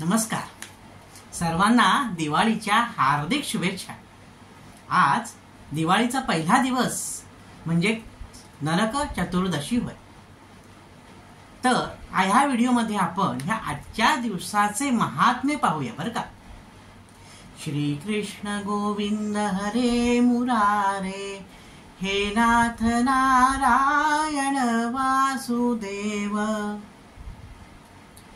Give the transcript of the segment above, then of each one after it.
नमस्कार सर्वांना दिवाळीच्या हार्दिक शुभेच्छा। आज दिवाळीचा पहिला दिवस म्हणजे नरक चतुर्दशी होय। तर ह्या व्हिडिओमध्ये आपण ह्या आजच्या दिवसाचे महात्म्य पाहूया बरं का। श्री कृष्ण गोविंद हरे मुरारे, हे नाथ नारायण वासुदेव।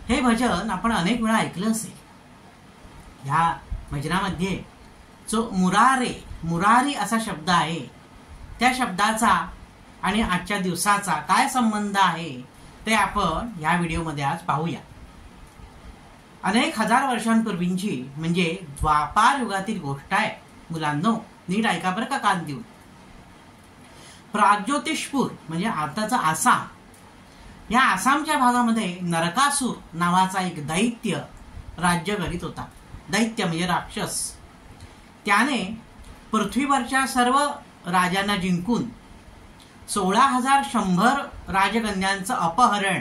हे भजन आपण अनेक वेळा ऐकलं असेल। ह्या भजनामध्ये जो मुरारी असा शब्द आहे, त्या शब्दाचा आणि आजच्या दिवसाचा काय संबंध आहे ते आपण या व्हिडिओमध्ये आज पाहूया। अनेक हजार वर्षांपूर्वीची म्हणजे द्वापार युगातील गोष्ट आहे मुलांनो, नीट ऐका बरं का कान देऊन। प्राग्ज्योतिषपूर म्हणजे आताचा आसाम, या आसामच्या भागामध्ये नरकासूर नावाचा एक दैत्य राज्य करीत होता। दैत्य म्हणजे राक्षस। त्याने पृथ्वीवरच्या सर्व राजांना जिंकून 16,100 राजकन्यांचं अपहरण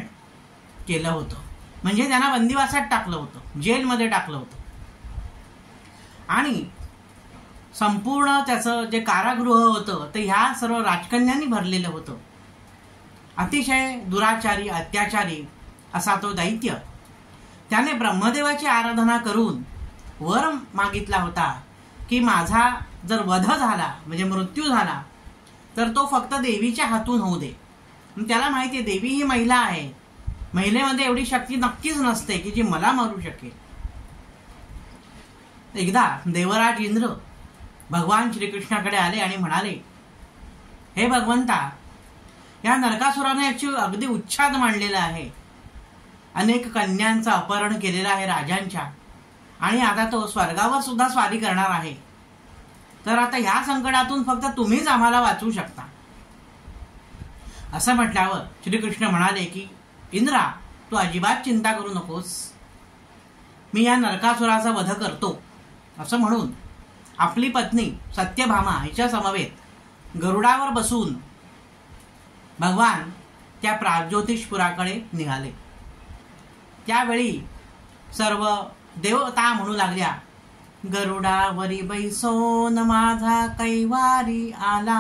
केलं होतं। म्हणजे त्यांना बंदिवासात टाकलं होतं, जेलमध्ये टाकलं होतं। आणि संपूर्ण त्याचं जे कारागृह होतं ते ह्या सर्व राजकन्यांनी भरलेलं होतं। अतिशय दुराचारी अत्याचारी असा तो दैत्य। त्याने ब्रह्मदेवाची आराधना करून वर मागितला होता की माझा जर वध झाला म्हणजे मृत्यू झाला तर तो फक्त देवीच्या हातून होऊ दे। त्याला माहिती आहे देवी ही महिला आहे, महिलेमध्ये एवढी शक्ती नक्कीच नसते की जी मला मारू शकेल। एकदा देवराज इंद्र भगवान श्रीकृष्णाकडे आले आणि म्हणाले, हे भगवंता, या नरकासुराने याची अगदी उच्छाद मांडलेला आहे, अनेक कन्यांचं अपहरण केलेलं आहे राजांच्या, आणि आता तो स्वर्गावर सुद्धा स्वारी करणार आहे। तर आता ह्या संकटातून फक्त तुम्हीच आम्हाला वाचवू शकता। असं म्हटल्यावर श्रीकृष्ण म्हणाले की इंद्रा, तू अजिबात चिंता करू नकोस, मी या नरकासुराचा वध करतो। असं म्हणून आपली पत्नी सत्यभामा हिच्या समवेत गरुडावर बसून भगवान त्या प्राग्ज्योतिषपुराकडे निघाले। त्यावेळी सर्व देवता म्हणू लागल्या, गरुडावरी बैसोन माझा कैवारी आला,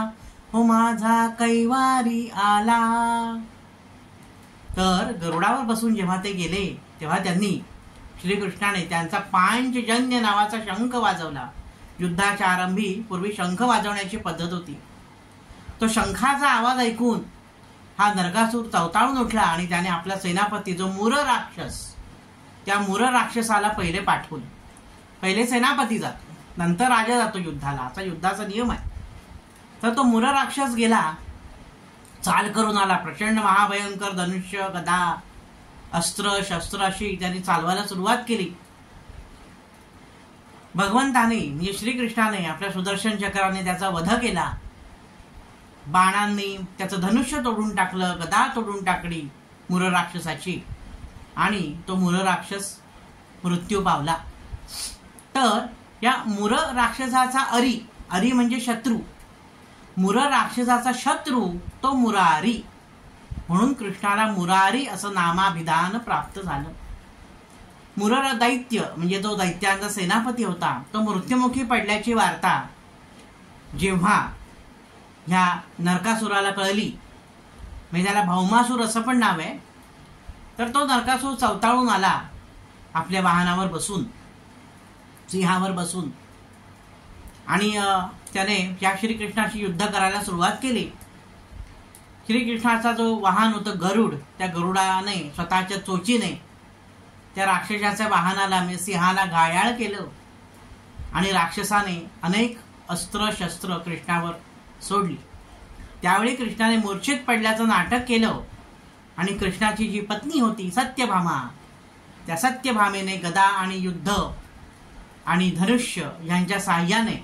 हो माझा कैवारी आला। तर गरुडावर बसून जेव्हा ते गेले तेव्हा त्यांनी श्रीकृष्णाने त्यांचा पांचजन्य नावाचा शंख वाजवला। युद्धाच्या आरंभी पूर्वी शंख वाजवण्याची पद्धत होती। तो शंखाचा आवाज ऐकून हा नरकासूर चवताळून उठला आणि त्याने आपला सेनापती जो मूर राक्षस, त्या मूर राक्षसाला पहिले पाठवले। पहिले सेनापती जातो, नंतर राजा जातो युद्धाला, असा युद्धाचा नियम आहे। तर तो मूर राक्षस गेला, चाल करून आला, प्रचंड महाभयंकर धनुष्य गदा अस्त्र शस्त्र अशी त्यांनी चालवायला सुरुवात केली। भगवंताने म्हणजे श्रीकृष्णाने आपल्या सुदर्शन चक्राने त्याचा वध केला। बाणांनी त्याचं धनुष्य तोडून टाकलं, गदा तोडून टाकली मूर राक्षसाची, आणि तो मूर राक्षस मृत्यू पावला। तर या मूर राक्षसाचा अरी म्हणजे शत्रू, मूर राक्षसाचा शत्रू तो मुरारी, म्हणून कृष्णाला मुरारी असं नामाभिधान प्राप्त झालं। मूर दैत्य म्हणजे तो दैत्यांचा सेनापती होता, तो मृत्युमुखी पडल्याची वार्ता जेव्हा ह्या नरकासुराला कळली, म्हणजे त्याला भौमासूर असं पण नाव आहे, तर तो नरकासूर चवताळून आला आपल्या वाहनावर बसून, सिंहावर बसून, आणि त्याने या श्रीकृष्णाशी युद्ध करायला सुरुवात केली। श्रीकृष्णाचा जो वाहन होतं गरुड, त्या गरुडाने स्वतःच्या चोचीने त्या राक्षसाच्या वाहनाला म्हणजे सिंहाला घायाळ केलं, आणि राक्षसाने अनेक अस्त्र शस्त्र कृष्णावर सोडली। त्यावेळी कृष्णाने मूर्छित पडल्याचं नाटक केलं, आणि कृष्णाची जी पत्नी होती सत्यभामा, त्या सत्यभामेने गदा आणि युद्ध आणि धनुष्य यांच्या साह्याने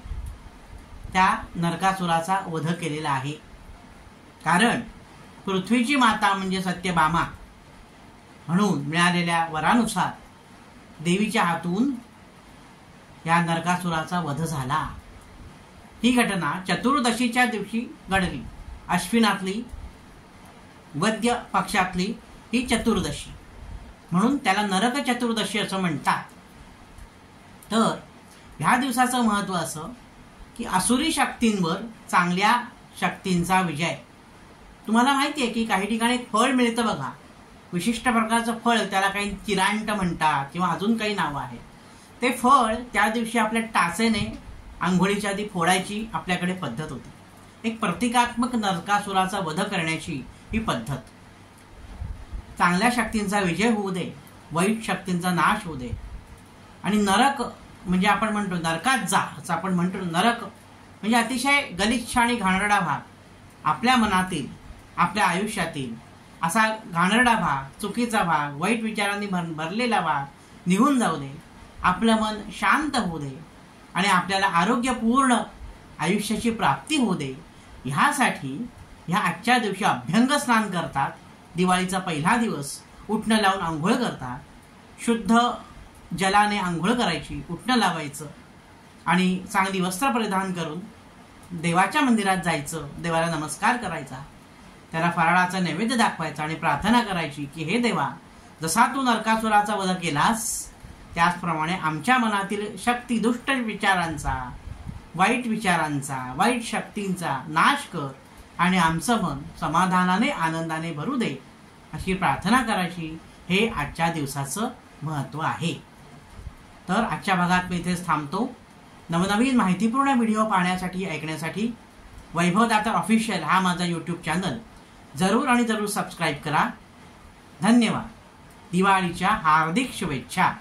त्या नरकासुराचा वध केलेला आहे। कारण पृथ्वीची माता म्हणजे सत्यभामा, म्हणून मिळालेल्या वरानुसार देवीच्या हातून या नरकासुराचा वध झाला। ही घटना चतुर्दशीच्या दिवशी घडली। अश्विनातली वद्य पक्षातली ही चतुर्दशी, म्हणून त्याला नरक चतुर्दशी असं म्हणतात। तर ह्या दिवसाचं महत्त्व असं की असुरी शक्तींवर चांगल्या शक्तींचा विजय. तुम्हाला माहिती आहे की काही ठिकाणी फळ मिळतं बघा, विशिष्ट प्रकारचं फळ, त्याला काही चिरांट म्हणतात किंवा अजून काही नावं आहेत. ते फळ त्या दिवशी आपल्या टाचेने आंघोळीच्या आधी फोडायची आपल्याकडे पद्धत होती. एक प्रतिकात्मक नरकासुराचा वध करण्याची ही पद्धत. चांगल्या शक्तींचा विजय होऊ दे, वाईट शक्तींचा नाश होऊ दे. आणि नरक म्हणजे आपण म्हणतो नरकात जा असं आपण म्हणतो. नरक म्हणजे अतिशय गलिच्छ आणि घाणेरडा भाग, आपल्या मनातील, आपल्या आयुष्यातील असा घाणेरडा भाग, चुकीचा भाग, वाईट विचारांनी भरलेला भाग निघून जाऊ दे. आपलं मन शांत होऊ दे आणि आपल्याला आरोग्यपूर्ण आयुष्याची प्राप्ती होऊ दे. ह्यासाठी ह्या आजच्या दिवशी अभ्यंग स्नान करतात. दिवाळीचा पहिला दिवस उटणं लावून आंघोळ करतात. शुद्ध जलाने आंघोळ करायची, उटणं लावायचं आणि चांगली वस्त्र परिधान करून देवाच्या मंदिरात जायचं, देवाला नमस्कार करायचा, त्याला फराळाचा नैवेद्य दाखवायचा आणि प्रार्थना करायची की हे देवा, जसा तू नरकासुराचा वध केलास त्याचप्रमाणे आमच्या मनातील शक्ती, दुष्ट विचारांचा, वाईट विचारांचा, वाईट शक्तींचा नाश कर आणि आमचं मन समाधानाने, आनंदाने भरू दे, अशी प्रार्थना करायची. हे आजच्या दिवसाचं महत्त्व आहे. तर आजच्या भागात मी इथेच थांबतो. नवनवीन माहितीपूर्ण व्हिडिओ पाहण्यासाठी, ऐकण्यासाठी वैभवदाता ऑफिशियल हा माझा यूट्यूब चॅनल जरूर आणि जरूर सबस्क्राईब करा. धन्यवाद. दिवाळीच्या हार्दिक शुभेच्छा.